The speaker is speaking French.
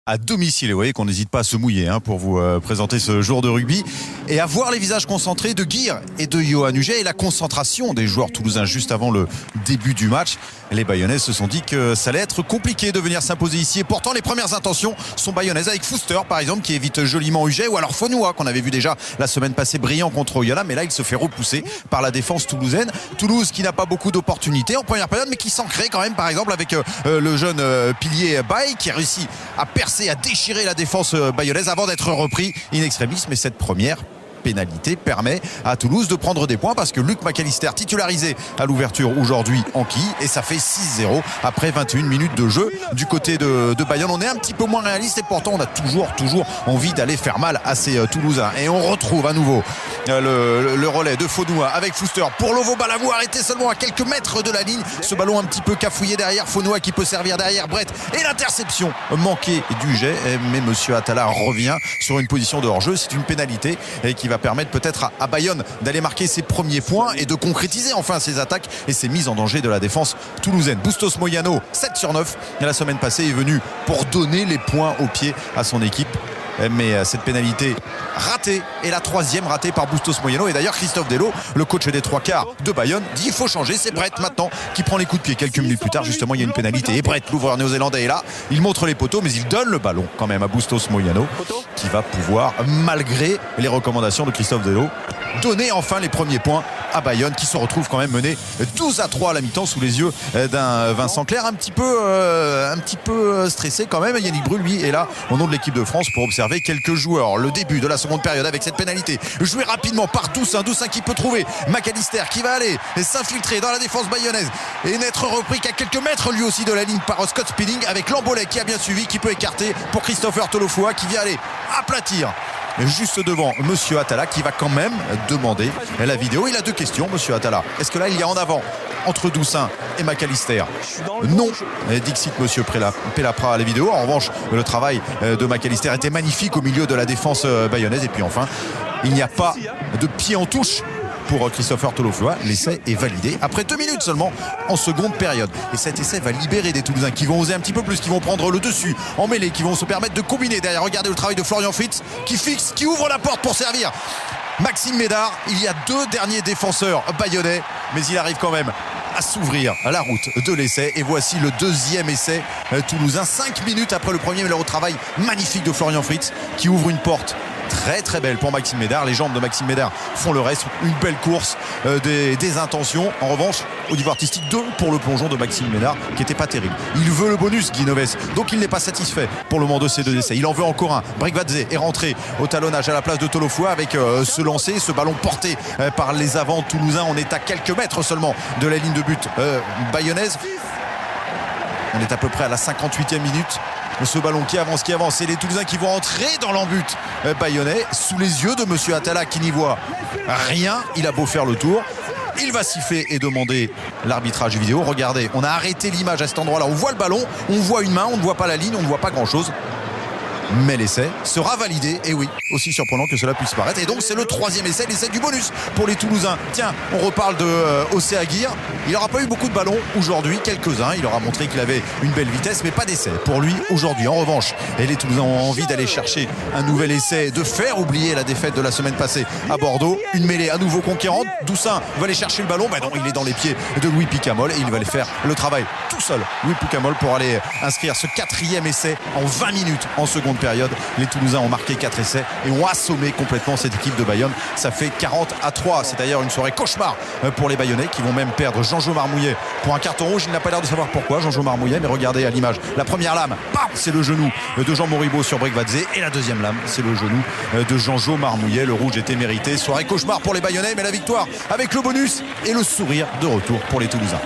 à domicile. Et vous voyez qu'on n'hésite pas à se mouiller pour vous présenter ce jour de rugby et à voir les visages concentrés de Guir et de Johan Huget et la concentration des joueurs toulousains juste avant le début du match. Les Bayonnais se sont dit que ça allait être compliqué de venir s'imposer ici et pourtant les premières intentions sont bayonnaises avec Fuster par exemple qui évite joliment Huget ou alors Faunois qu'on avait vu déjà la semaine passée brillant contre Oyonnax, mais là il se fait repousser par la défense toulousaine. Toulouse qui n'a pas beaucoup d'opportunités en première période mais qui s'en crée quand même par exemple avec le jeune pilier Baye qui réussit à percer, à déchirer la défense bayonnaise avant d'être repris in extremis. Mais cette première pénalité permet à Toulouse de prendre des points parce que Luc McAllister titularisé à l'ouverture aujourd'hui en quille et ça fait 6-0 après 21 minutes de jeu du côté de Bayonne. On est un petit peu moins réaliste et pourtant on a toujours envie d'aller faire mal à ces Toulousains et on retrouve à nouveau le relais de Faunois avec Fuster pour Lovo Balavou arrêté seulement à quelques mètres de la ligne, ce ballon un petit peu cafouillé derrière Faunois qui peut servir derrière Brett et l'interception manquée du jet, mais monsieur Atala revient sur une position de hors-jeu. C'est une pénalité qui va permettre peut-être à Bayonne d'aller marquer ses premiers points et de concrétiser enfin ses attaques et ses mises en danger de la défense toulousaine. Bustos Moyano 7/9 la semaine passée est venu pour donner les points au pied à son équipe. Mais cette pénalité ratée est la troisième ratée par Bustos Moyano et d'ailleurs Christophe Dello, le coach des trois quarts de Bayonne, dit il faut changer. C'est Brett maintenant qui prend les coups de pied. Quelques minutes plus tard justement il y a une pénalité et Brett, l'ouvreur néo-zélandais, est là, il montre les poteaux mais il donne le ballon quand même à Bustos Moyano qui va pouvoir, malgré les recommandations de Christophe Dello, donner enfin les premiers points à Bayonne qui se retrouve quand même mené 12-3 à la mi-temps sous les yeux d'un Vincent Clerc un petit peu stressé quand même. Yannick Bru lui est là au nom de l'équipe de France pour observer quelques joueurs. Le début de la seconde période avec cette pénalité jouée rapidement par Doussin qui peut trouver McAllister qui va aller s'infiltrer dans la défense bayonnaise et n'être repris qu'à quelques mètres lui aussi de la ligne par Scott Spedding avec Lambolet qui a bien suivi, qui peut écarter pour Christopher Tolofoa qui vient aller aplatir juste devant monsieur Atala qui va quand même demander la vidéo. Il a deux questions monsieur Atala. Est-ce que là il y a en avant entre Doussin et McAllister? Non, dixit monsieur Pellapra à la vidéo. En revanche le travail de McAllister était magnifique au milieu de la défense bayonnaise. Et puis enfin il n'y a pas de pied en touche pour Christopher Tolofoa. L'essai est validé après 2 minutes seulement en seconde période. Et cet essai va libérer des Toulousains qui vont oser un petit peu plus, qui vont prendre le dessus en mêlée, qui vont se permettre de combiner derrière. Regardez le travail de Florian Fritz qui fixe, qui ouvre la porte pour servir Maxime Médard. Il y a 2 derniers défenseurs bayonnais, mais il arrive quand même à s'ouvrir la route de l'essai. Et voici le deuxième essai toulousain 5 minutes après le premier. Mais le travail magnifique de Florian Fritz qui ouvre une porte très belle pour Maxime Médard. Les jambes de Maxime Médard font le reste. Une belle course, des intentions. En revanche, au niveau artistique, 2 pour le plongeon de Maxime Médard qui n'était pas terrible. Il veut le bonus, Guy Noves, donc il n'est pas satisfait pour le moment de ces 2 essais. Il en veut encore un. Breakvadze est rentré au talonnage à la place de Tolofoa avec ce lancer, ce ballon porté par les avants toulousains. On est à quelques mètres seulement de la ligne de but bayonnaise. On est à peu près à la 58e minute. Ce ballon qui avance, et les Toulousains qui vont entrer dans l'embut bayonnais sous les yeux de monsieur Atala qui n'y voit rien. Il a beau faire le tour, il va siffler et demander l'arbitrage vidéo. Regardez, on a arrêté l'image à cet endroit là, on voit le ballon, on voit une main, on ne voit pas la ligne, on ne voit pas grand chose. Mais l'essai sera validé, et oui, aussi surprenant que cela puisse paraître. Et donc c'est le 3e essai, l'essai du bonus pour les Toulousains. Tiens, on reparle de Océ Aguirre. Il n'aura pas eu beaucoup de ballons aujourd'hui, quelques-uns. Il aura montré qu'il avait une belle vitesse, mais pas d'essai pour lui aujourd'hui. En revanche, et les Toulousains ont envie d'aller chercher un nouvel essai, de faire oublier la défaite de la semaine passée à Bordeaux. Une mêlée à nouveau conquérante. Doussin va aller chercher le ballon. Ben non, il est dans les pieds de Louis Picamol et il va aller faire le travail tout seul, Louis Picamol, pour aller inscrire ce 4e essai en 20 minutes en seconde période. Les Toulousains ont marqué 4 essais et ont assommé complètement cette équipe de Bayonne. Ça fait 40-3. C'est d'ailleurs une soirée cauchemar pour les Bayonnais qui vont même perdre Jean-Jo Marmouillet pour un carton rouge. Il n'a pas l'air de savoir pourquoi, Jean-Jo Marmouillet, mais regardez à l'image. La première lame, c'est le genou de Jean Moribaud sur Breakvadze, et la deuxième lame, c'est le genou de Jean-Jo Marmouillet. Le rouge était mérité. Soirée cauchemar pour les Bayonnais, mais la victoire avec le bonus et le sourire de retour pour les Toulousains.